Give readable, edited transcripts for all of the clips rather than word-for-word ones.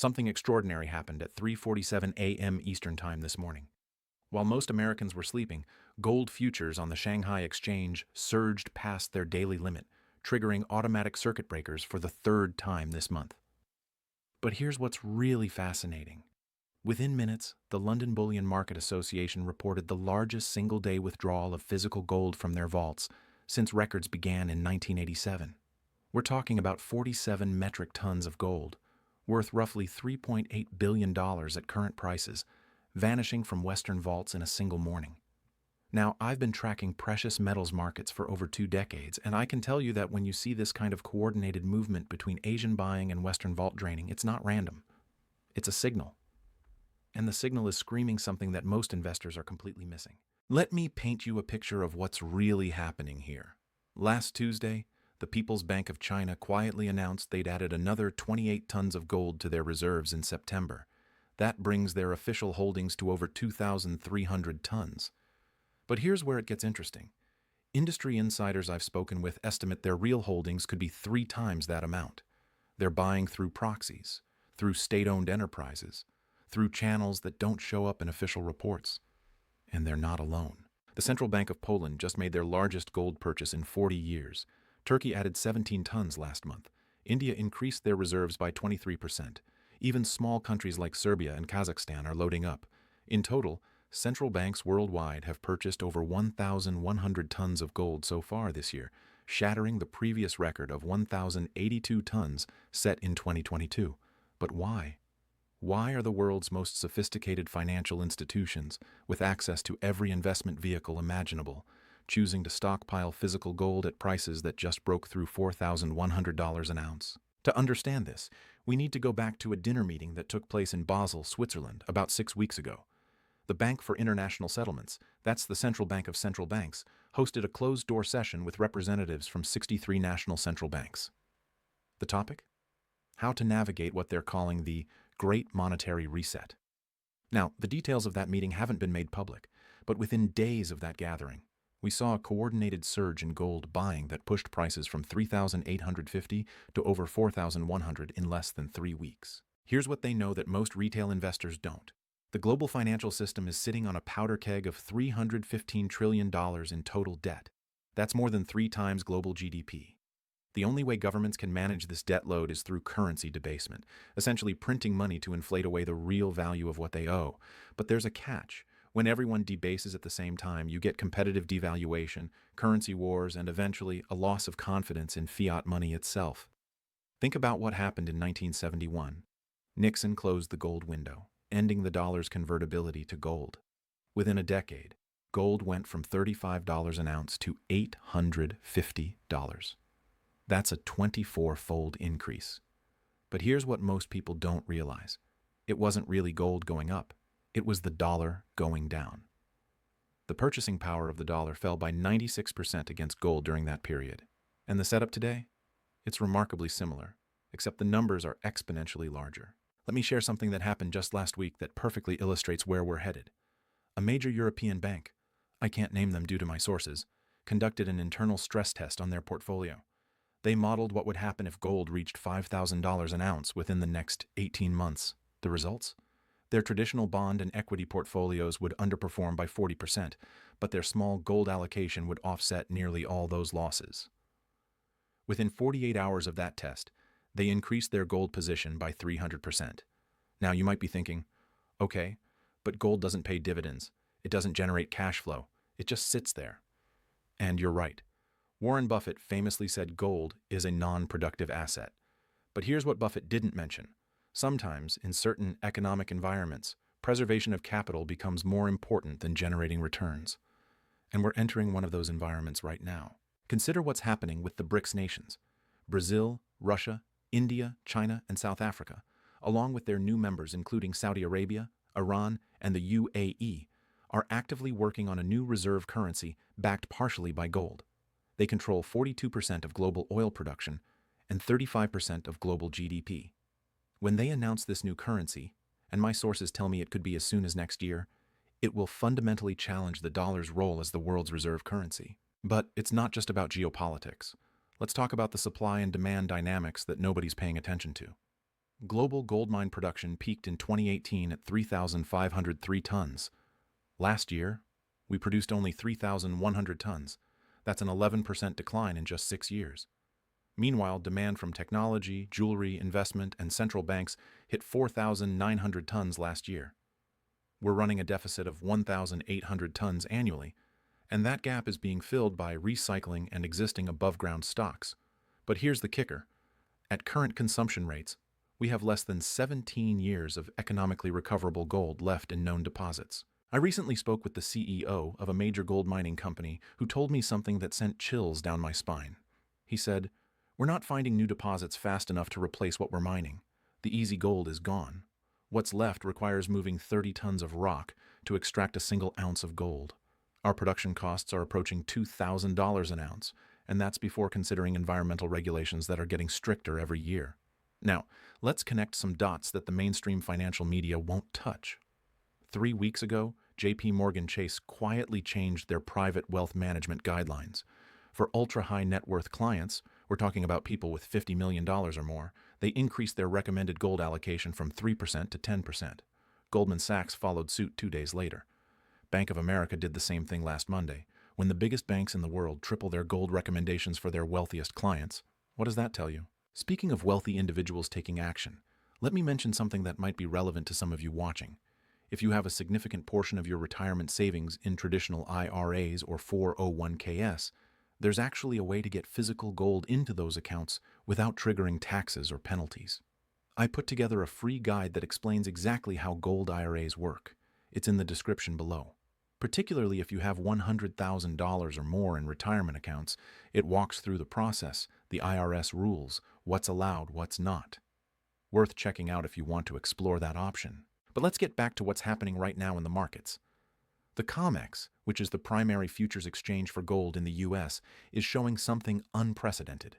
Something extraordinary happened at 3:47 a.m. Eastern Time this morning. While most Americans were sleeping, gold futures on the Shanghai Exchange surged past their daily limit, triggering automatic circuit breakers for the third time this month. But here's what's really fascinating. Within minutes, the London Bullion Market Association reported the largest single-day withdrawal of physical gold from their vaults since records began in 1987. We're talking about 47 metric tons of gold, worth roughly $3.8 billion at current prices, vanishing from Western vaults in a single morning. Now, I've been tracking precious metals markets for over 2 decades, and I can tell you that when you see this kind of coordinated movement between Asian buying and Western vault draining, it's not random. It's a signal. And the signal is screaming something that most investors are completely missing. Let me paint you a picture of what's really happening here. Last Tuesday, the People's Bank of China quietly announced they'd added another 28 tons of gold to their reserves in September. That brings their official holdings to over 2,300 tons. But here's where it gets interesting. Industry insiders I've spoken with estimate their real holdings could be 3 times that amount. They're buying through proxies, through state-owned enterprises, through channels that don't show up in official reports. And they're not alone. The Central Bank of Poland just made their largest gold purchase in 40 years. Turkey added 17 tons last month. India increased their reserves by 23%. Even small countries like Serbia and Kazakhstan are loading up. In total, central banks worldwide have purchased over 1,100 tons of gold so far this year, shattering the previous record of 1,082 tons set in 2022. But why? Why are the world's most sophisticated financial institutions, with access to every investment vehicle imaginable, choosing to stockpile physical gold at prices that just broke through $4,100 an ounce? To understand this, we need to go back to a dinner meeting that took place in Basel, Switzerland, about 6 weeks ago. The Bank for International Settlements, that's the central bank of central banks, hosted a closed-door session with representatives from 63 national central banks. The topic? How to navigate what they're calling the Great Monetary Reset. Now, the details of that meeting haven't been made public, but within days of that gathering, we saw a coordinated surge in gold buying that pushed prices from $3,850 to over $4,100 in less than 3 weeks. Here's what they know that most retail investors don't. The global financial system is sitting on a powder keg of $315 trillion in total debt. That's more than 3 times global GDP. The only way governments can manage this debt load is through currency debasement, essentially printing money to inflate away the real value of what they owe. But there's a catch. When everyone debases at the same time, you get competitive devaluation, currency wars, and eventually a loss of confidence in fiat money itself. Think about what happened in 1971. Nixon closed the gold window, ending the dollar's convertibility to gold. Within a decade, gold went from $35 an ounce to $850. That's a 24-fold increase. But here's what most people don't realize. It wasn't really gold going up. It was the dollar going down. The purchasing power of the dollar fell by 96% against gold during that period. And the setup today? It's remarkably similar, except the numbers are exponentially larger. Let me share something that happened just last week that perfectly illustrates where we're headed. A major European bank, I can't name them due to my sources, conducted an internal stress test on their portfolio. They modeled what would happen if gold reached $5,000 an ounce within the next 18 months. The results? Their traditional bond and equity portfolios would underperform by 40%, but their small gold allocation would offset nearly all those losses. Within 48 hours of that test, they increased their gold position by 300%. Now you might be thinking, okay, but gold doesn't pay dividends. It doesn't generate cash flow. It just sits there. And you're right. Warren Buffett famously said gold is a non-productive asset. But here's what Buffett didn't mention. Sometimes, in certain economic environments, preservation of capital becomes more important than generating returns. And we're entering one of those environments right now. Consider what's happening with the BRICS nations. Brazil, Russia, India, China, and South Africa, along with their new members including Saudi Arabia, Iran, and the UAE, are actively working on a new reserve currency backed partially by gold. They control 42% of global oil production and 35% of global GDP. When they announce this new currency, and my sources tell me it could be as soon as next year, it will fundamentally challenge the dollar's role as the world's reserve currency. But it's not just about geopolitics. Let's talk about the supply and demand dynamics that nobody's paying attention to. Global gold mine production peaked in 2018 at 3,503 tons. Last year, we produced only 3,100 tons. That's an 11% decline in just 6 years. Meanwhile, demand from technology, jewelry, investment, and central banks hit 4,900 tons last year. We're running a deficit of 1,800 tons annually, and that gap is being filled by recycling and existing above-ground stocks. But here's the kicker. At current consumption rates, we have less than 17 years of economically recoverable gold left in known deposits. I recently spoke with the CEO of a major gold mining company who told me something that sent chills down my spine. He said, "We're not finding new deposits fast enough to replace what we're mining. The easy gold is gone. What's left requires moving 30 tons of rock to extract a single ounce of gold. Our production costs are approaching $2,000 an ounce, and that's before considering environmental regulations that are getting stricter every year." Now, let's connect some dots that the mainstream financial media won't touch. 3 weeks ago, JP Morgan Chase quietly changed their private wealth management guidelines. For ultra-high net worth clients, we're talking about people with $50 million or more, they increased their recommended gold allocation from 3% to 10%. Goldman Sachs followed suit 2 days later. Bank of America did the same thing last Monday. When the biggest banks in the world triple their gold recommendations for their wealthiest clients, what does that tell you? Speaking of wealthy individuals taking action, let me mention something that might be relevant to some of you watching. If you have a significant portion of your retirement savings in traditional IRAs or 401ks, there's actually a way to get physical gold into those accounts without triggering taxes or penalties. I put together a free guide that explains exactly how gold IRAs work. It's in the description below. Particularly if you have $100,000 or more in retirement accounts, it walks through the process, the IRS rules, what's allowed, what's not. Worth checking out if you want to explore that option. But let's get back to what's happening right now in the markets. The COMEX, which is the primary futures exchange for gold in the US, is showing something unprecedented.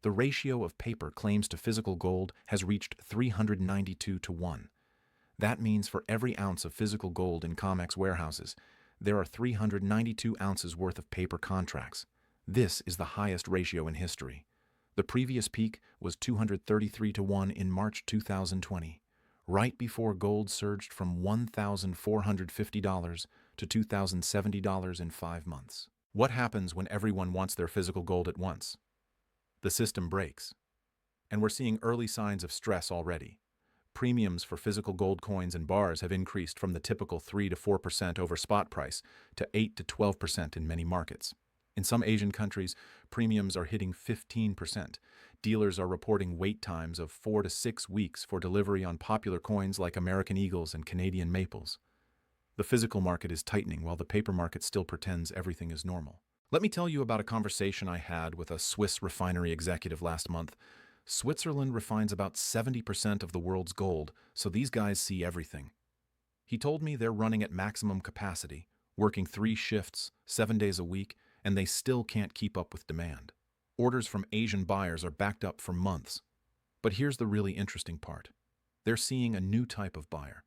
The ratio of paper claims to physical gold has reached 392 to 1. That means for every ounce of physical gold in COMEX warehouses, there are 392 ounces worth of paper contracts. This is the highest ratio in history. The previous peak was 233 to 1 in March 2020, right before gold surged from $1,450 to $2,070 in 5 months. What happens when everyone wants their physical gold at once? The system breaks. And we're seeing early signs of stress already. Premiums for physical gold coins and bars have increased from the typical 3 to 4% over spot price to 8 to 12% in many markets. In some Asian countries, premiums are hitting 15%. Dealers are reporting wait times of 4 to 6 weeks for delivery on popular coins like American Eagles and Canadian Maples. The physical market is tightening while the paper market still pretends everything is normal. Let me tell you about a conversation I had with a Swiss refinery executive last month. Switzerland refines about 70% of the world's gold, so these guys see everything. He told me they're running at maximum capacity, working 3 shifts, 7 days a week, and they still can't keep up with demand. Orders from Asian buyers are backed up for months. But here's the really interesting part. They're seeing a new type of buyer.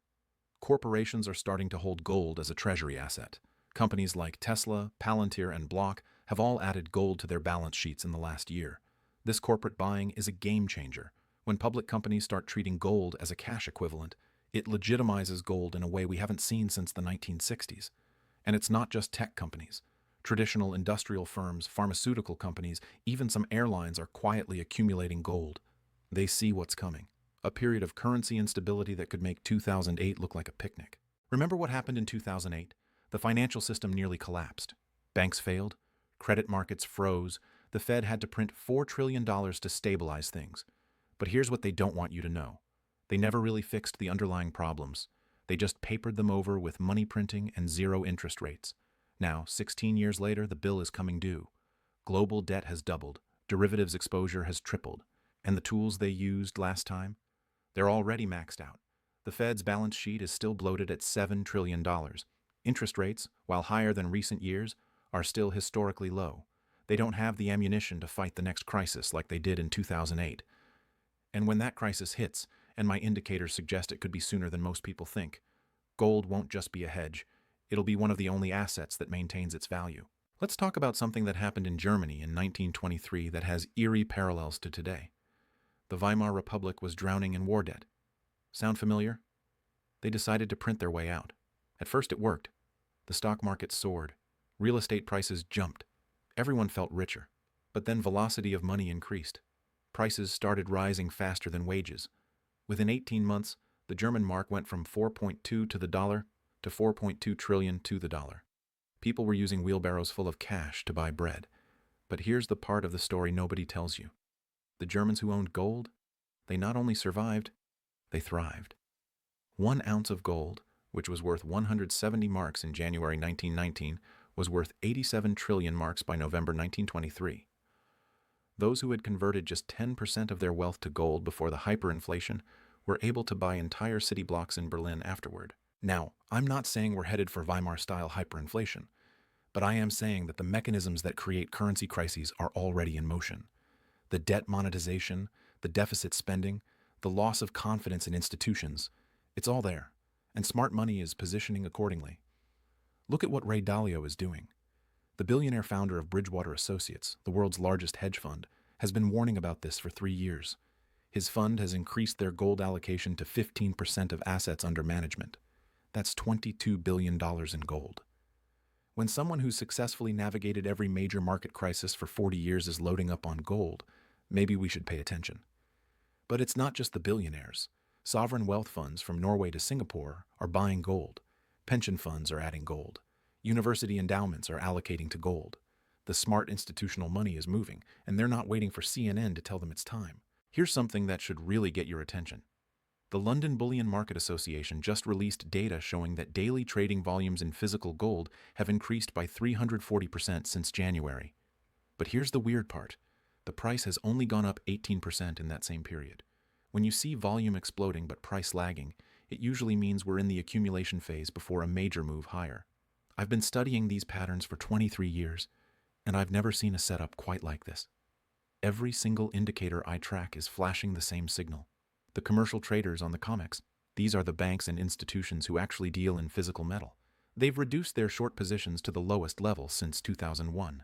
Corporations are starting to hold gold as a treasury asset. Companies like Tesla, Palantir, and Block have all added gold to their balance sheets in the last year. This corporate buying is a game changer. When public companies start treating gold as a cash equivalent, it legitimizes gold in a way we haven't seen since the 1960s. And it's not just tech companies. Traditional industrial firms, pharmaceutical companies, even some airlines are quietly accumulating gold. They see what's coming. A period of currency instability that could make 2008 look like a picnic. Remember what happened in 2008? The financial system nearly collapsed. Banks failed. Credit markets froze. The Fed had to print $4 trillion to stabilize things. But here's what they don't want you to know. They never really fixed the underlying problems. They just papered them over with money printing and zero interest rates. Now, 16 years later, the bill is coming due. Global debt has doubled. Derivatives exposure has tripled. And the tools they used last time? They're already maxed out. The Fed's balance sheet is still bloated at $7 trillion. Interest rates, while higher than recent years, are still historically low. They don't have the ammunition to fight the next crisis like they did in 2008. And when that crisis hits, and my indicators suggest it could be sooner than most people think, gold won't just be a hedge. It'll be one of the only assets that maintains its value. Let's talk about something that happened in Germany in 1923 that has eerie parallels to today. The Weimar Republic was drowning in war debt. Sound familiar? They decided to print their way out. At first it worked. The stock market soared. Real estate prices jumped. Everyone felt richer. But then velocity of money increased. Prices started rising faster than wages. Within 18 months, the German mark went from 4.2 to the dollar to 4.2 trillion to the dollar. People were using wheelbarrows full of cash to buy bread. But here's the part of the story nobody tells you. The Germans who owned gold, they not only survived, they thrived. 1 ounce of gold, which was worth 170 marks in January 1919, was worth 87 trillion marks by November 1923. Those who had converted just 10% of their wealth to gold before the hyperinflation were able to buy entire city blocks in Berlin afterward. Now, I'm not saying we're headed for Weimar-style hyperinflation, but I am saying that the mechanisms that create currency crises are already in motion. The debt monetization, the deficit spending, the loss of confidence in institutions, it's all there, and smart money is positioning accordingly. Look at what Ray Dalio is doing. The billionaire founder of Bridgewater Associates, the world's largest hedge fund, has been warning about this for 3 years. His fund has increased their gold allocation to 15% of assets under management. That's $22 billion in gold. When someone who's successfully navigated every major market crisis for 40 years is loading up on gold, maybe we should pay attention. But it's not just the billionaires. Sovereign wealth funds from Norway to Singapore are buying gold. Pension funds are adding gold. University endowments are allocating to gold. The smart institutional money is moving, and they're not waiting for CNN to tell them it's time. Here's something that should really get your attention. The London Bullion Market Association just released data showing that daily trading volumes in physical gold have increased by 340% since January. But here's the weird part. The price has only gone up 18% in that same period. When you see volume exploding but price lagging, it usually means we're in the accumulation phase before a major move higher. I've been studying these patterns for 23 years, and I've never seen a setup quite like this. Every single indicator I track is flashing the same signal. The commercial traders on the COMEX, these are the banks and institutions who actually deal in physical metal. They've reduced their short positions to the lowest level since 2001.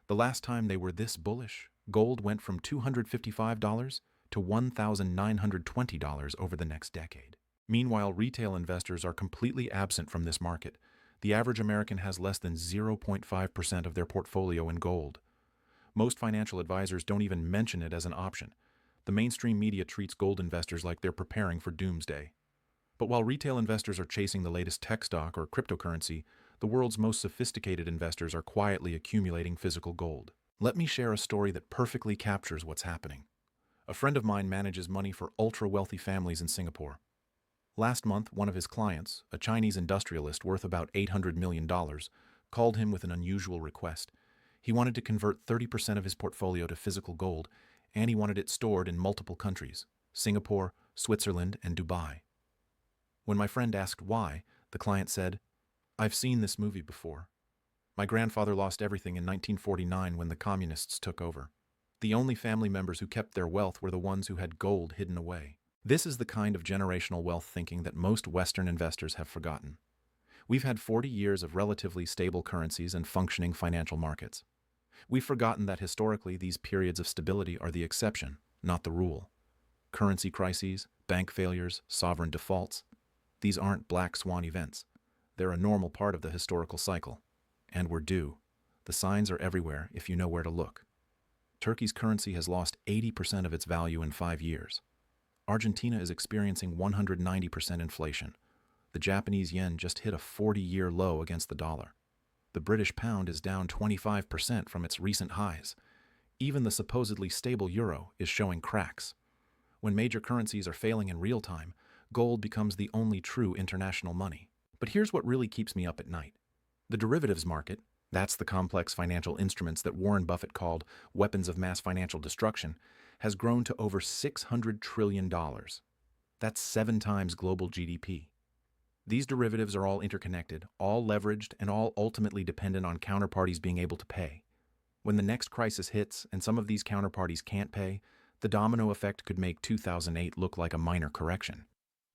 The last time they were this bullish, gold went from $255 to $1,920 over the next decade. Meanwhile, retail investors are completely absent from this market. The average American has less than 0.5% of their portfolio in gold. Most financial advisors don't even mention it as an option. The mainstream media treats gold investors like they're preparing for doomsday. But while retail investors are chasing the latest tech stock or cryptocurrency, the world's most sophisticated investors are quietly accumulating physical gold. Let me share a story that perfectly captures what's happening. A friend of mine manages money for ultra-wealthy families in Singapore. Last month, one of his clients, a Chinese industrialist worth about $800 million, called him with an unusual request. He wanted to convert 30% of his portfolio to physical gold, and he wanted it stored in multiple countries: Singapore, Switzerland, and Dubai. When my friend asked why, the client said, "I've seen this movie before. My grandfather lost everything in 1949 when the communists took over. The only family members who kept their wealth were the ones who had gold hidden away." This is the kind of generational wealth thinking that most Western investors have forgotten. We've had 40 years of relatively stable currencies and functioning financial markets. We've forgotten that historically these periods of stability are the exception, not the rule. Currency crises, bank failures, sovereign defaults, these aren't black swan events. They're a normal part of the historical cycle. And we're due. The signs are everywhere if you know where to look. Turkey's currency has lost 80% of its value in 5 years. Argentina is experiencing 190% inflation. The Japanese yen just hit a 40-year low against the dollar. The British pound is down 25% from its recent highs. Even the supposedly stable euro is showing cracks. When major currencies are failing in real time, gold becomes the only true international money. But here's what really keeps me up at night. The derivatives market, that's the complex financial instruments that Warren Buffett called weapons of mass financial destruction, has grown to over $600 trillion. That's 7 times global GDP. These derivatives are all interconnected, all leveraged, and all ultimately dependent on counterparties being able to pay. When the next crisis hits and some of these counterparties can't pay, the domino effect could make 2008 look like a minor correction.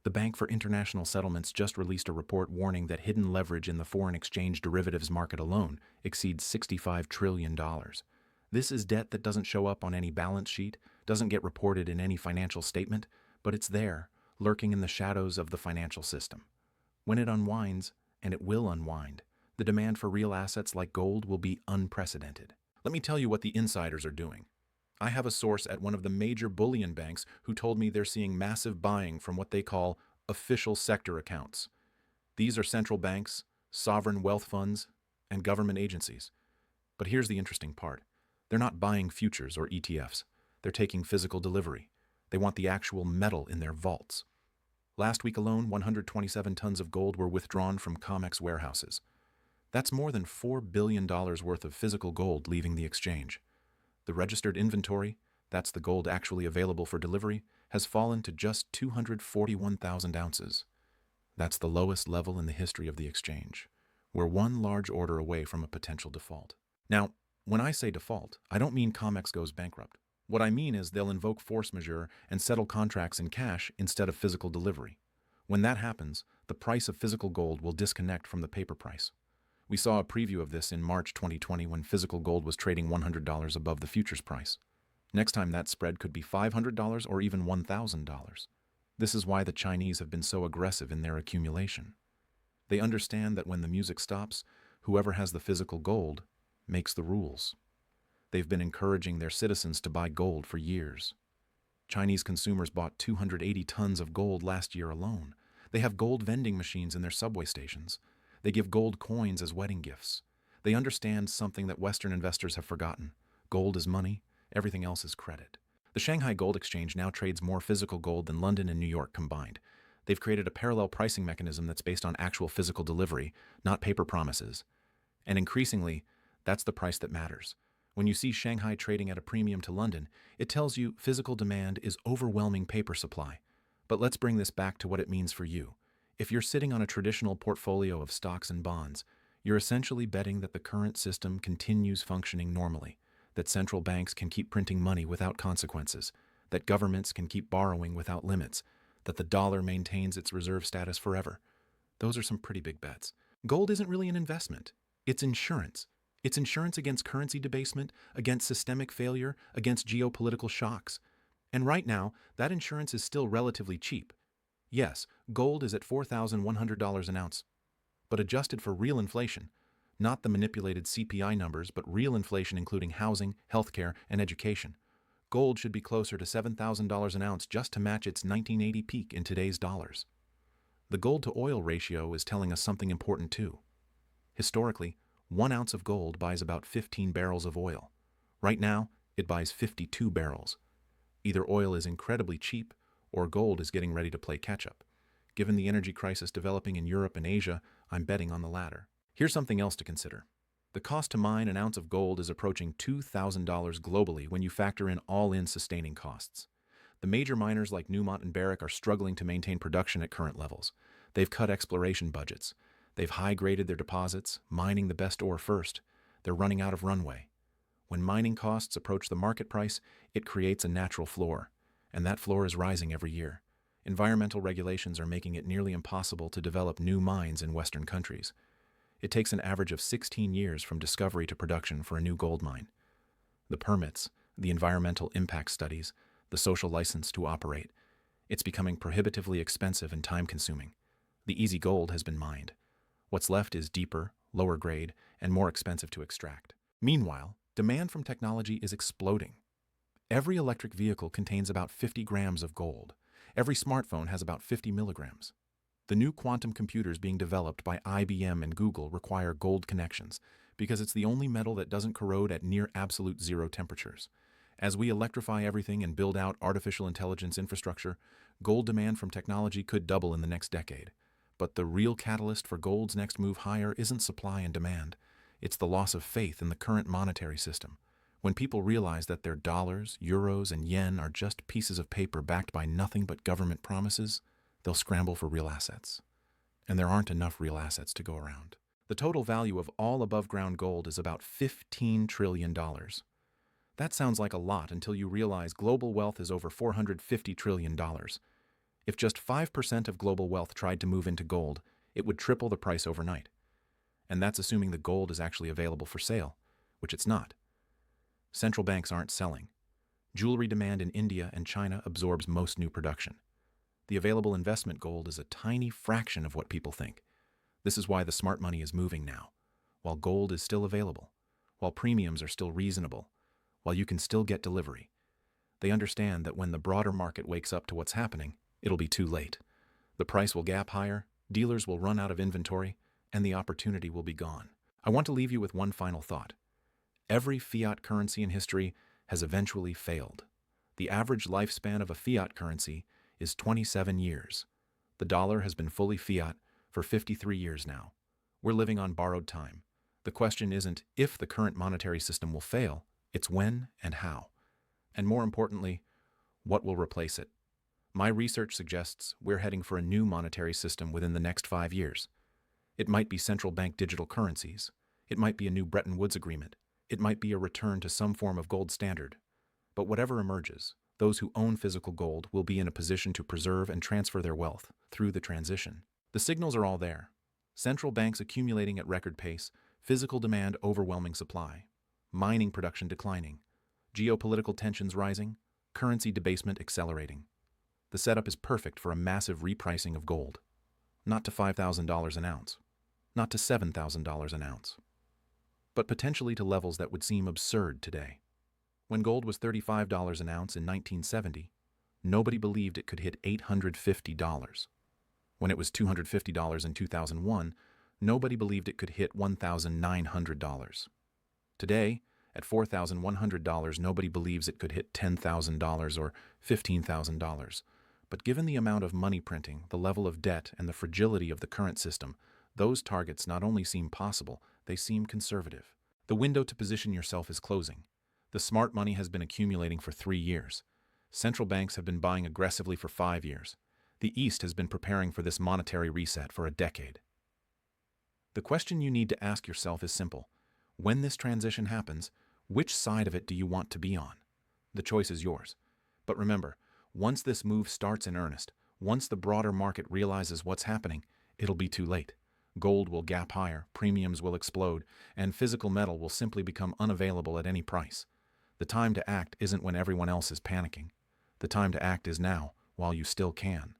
The Bank for International Settlements just released a report warning that hidden leverage in the foreign exchange derivatives market alone exceeds $65 trillion. This is debt that doesn't show up on any balance sheet, doesn't get reported in any financial statement, but it's there, lurking in the shadows of the financial system. When it unwinds, and it will unwind, the demand for real assets like gold will be unprecedented. Let me tell you what the insiders are doing. I have a source at one of the major bullion banks who told me they're seeing massive buying from what they call official sector accounts. These are central banks, sovereign wealth funds, and government agencies. But here's the interesting part. They're not buying futures or ETFs. They're taking physical delivery. They want the actual metal in their vaults. Last week alone, 127 tons of gold were withdrawn from COMEX warehouses. That's more than $4 billion worth of physical gold leaving the exchange. The registered inventory, that's the gold actually available for delivery, has fallen to just 241,000 ounces. That's the lowest level in the history of the exchange. We're one large order away from a potential default. Now, when I say default, I don't mean COMEX goes bankrupt. What I mean is they'll invoke force majeure and settle contracts in cash instead of physical delivery. When that happens, the price of physical gold will disconnect from the paper price. We saw a preview of this in March 2020 when physical gold was trading $100 above the futures price. Next time that spread could be $500 or even $1,000. This is why the Chinese have been so aggressive in their accumulation. They understand that when the music stops, whoever has the physical gold makes the rules. They've been encouraging their citizens to buy gold for years. Chinese consumers bought 280 tons of gold last year alone. They have gold vending machines in their subway stations. They give gold coins as wedding gifts. They understand something that Western investors have forgotten. Gold is money, everything else is credit. The Shanghai Gold Exchange now trades more physical gold than London and New York combined. They've created a parallel pricing mechanism that's based on actual physical delivery, not paper promises. And increasingly, that's the price that matters. When you see Shanghai trading at a premium to London, it tells you physical demand is overwhelming paper supply. But let's bring this back to what it means for you. If you're sitting on a traditional portfolio of stocks and bonds, you're essentially betting that the current system continues functioning normally, that central banks can keep printing money without consequences, that governments can keep borrowing without limits, that the dollar maintains its reserve status forever. Those are some pretty big bets. Gold isn't really an investment. It's insurance. It's insurance against currency debasement, against systemic failure, against geopolitical shocks. And right now, that insurance is still relatively cheap. Yes, gold is at $4,100 an ounce. But adjusted for real inflation, not the manipulated CPI numbers, but real inflation including housing, healthcare, and education, gold should be closer to $7,000 an ounce just to match its 1980 peak in today's dollars. The gold-to-oil ratio is telling us something important too. Historically, 1 ounce of gold buys about 15 barrels of oil. Right now, it buys 52 barrels. Either oil is incredibly cheap, or gold is getting ready to play catch-up. Given the energy crisis developing in Europe and Asia, I'm betting on the latter. Here's something else to consider. The cost to mine an ounce of gold is approaching $2,000 globally when you factor in all-in sustaining costs. The major miners like Newmont and Barrick are struggling to maintain production at current levels. They've cut exploration budgets. They've high-graded their deposits, mining the best ore first. They're running out of runway. When mining costs approach the market price, it creates a natural floor, and that floor is rising every year. Environmental regulations are making it nearly impossible to develop new mines in Western countries. It takes an average of 16 years from discovery to production for a new gold mine. The permits, the environmental impact studies, the social license to operate, it's becoming prohibitively expensive and time-consuming. The easy gold has been mined. What's left is deeper, lower grade, and more expensive to extract. Meanwhile, demand from technology is exploding. Every electric vehicle contains about 50 grams of gold. Every smartphone has about 50 milligrams. The new quantum computers being developed by IBM and Google require gold connections because it's the only metal that doesn't corrode at near absolute zero temperatures. As we electrify everything and build out artificial intelligence infrastructure, gold demand from technology could double in the next decade. But the real catalyst for gold's next move higher isn't supply and demand. It's the loss of faith in the current monetary system. When people realize that their dollars, euros, and yen are just pieces of paper backed by nothing but government promises, they'll scramble for real assets. And there aren't enough real assets to go around. The total value of all above-ground gold is about $15 trillion. That sounds like a lot until you realize global wealth is over $450 trillion. If just 5% of global wealth tried to move into gold, it would triple the price overnight. And that's assuming the gold is actually available for sale, which it's not. Central banks aren't selling. Jewelry demand in India and China absorbs most new production. The available investment gold is a tiny fraction of what people think. This is why the smart money is moving now. While gold is still available, while premiums are still reasonable, while you can still get delivery. They understand that when the broader market wakes up to what's happening, it'll be too late. The price will gap higher, dealers will run out of inventory, and the opportunity will be gone. I want to leave you with one final thought. Every fiat currency in history has eventually failed. The average lifespan of a fiat currency is 27 years. The dollar has been fully fiat for 53 years now. We're living on borrowed time. The question isn't if the current monetary system will fail, it's when and how. And more importantly, what will replace it? My research suggests we're heading for a new monetary system within the next 5 years. It might be central bank digital currencies. It might be a new Bretton Woods agreement. It might be a return to some form of gold standard. But whatever emerges, those who own physical gold will be in a position to preserve and transfer their wealth through the transition. The signals are all there. Central banks accumulating at record pace, physical demand overwhelming supply, mining production declining, geopolitical tensions rising, currency debasement accelerating. The setup is perfect for a massive repricing of gold. Not to $5,000 an ounce, not to $7,000 an ounce, but potentially to levels that would seem absurd today. When gold was $35 an ounce in 1970, nobody believed it could hit $850. When it was $250 in 2001, nobody believed it could hit $1,900. Today, at $4,100, nobody believes it could hit $10,000 or $15,000. But given the amount of money printing, the level of debt, and the fragility of the current system, those targets not only seem possible, they seem conservative. The window to position yourself is closing. The smart money has been accumulating for 3 years. Central banks have been buying aggressively for 5 years. The East has been preparing for this monetary reset for a decade. The question you need to ask yourself is simple. When this transition happens, which side of it do you want to be on? The choice is yours. But remember, once this move starts in earnest, once the broader market realizes what's happening, it'll be too late. Gold will gap higher, premiums will explode, and physical metal will simply become unavailable at any price. The time to act isn't when everyone else is panicking. The time to act is now, while you still can.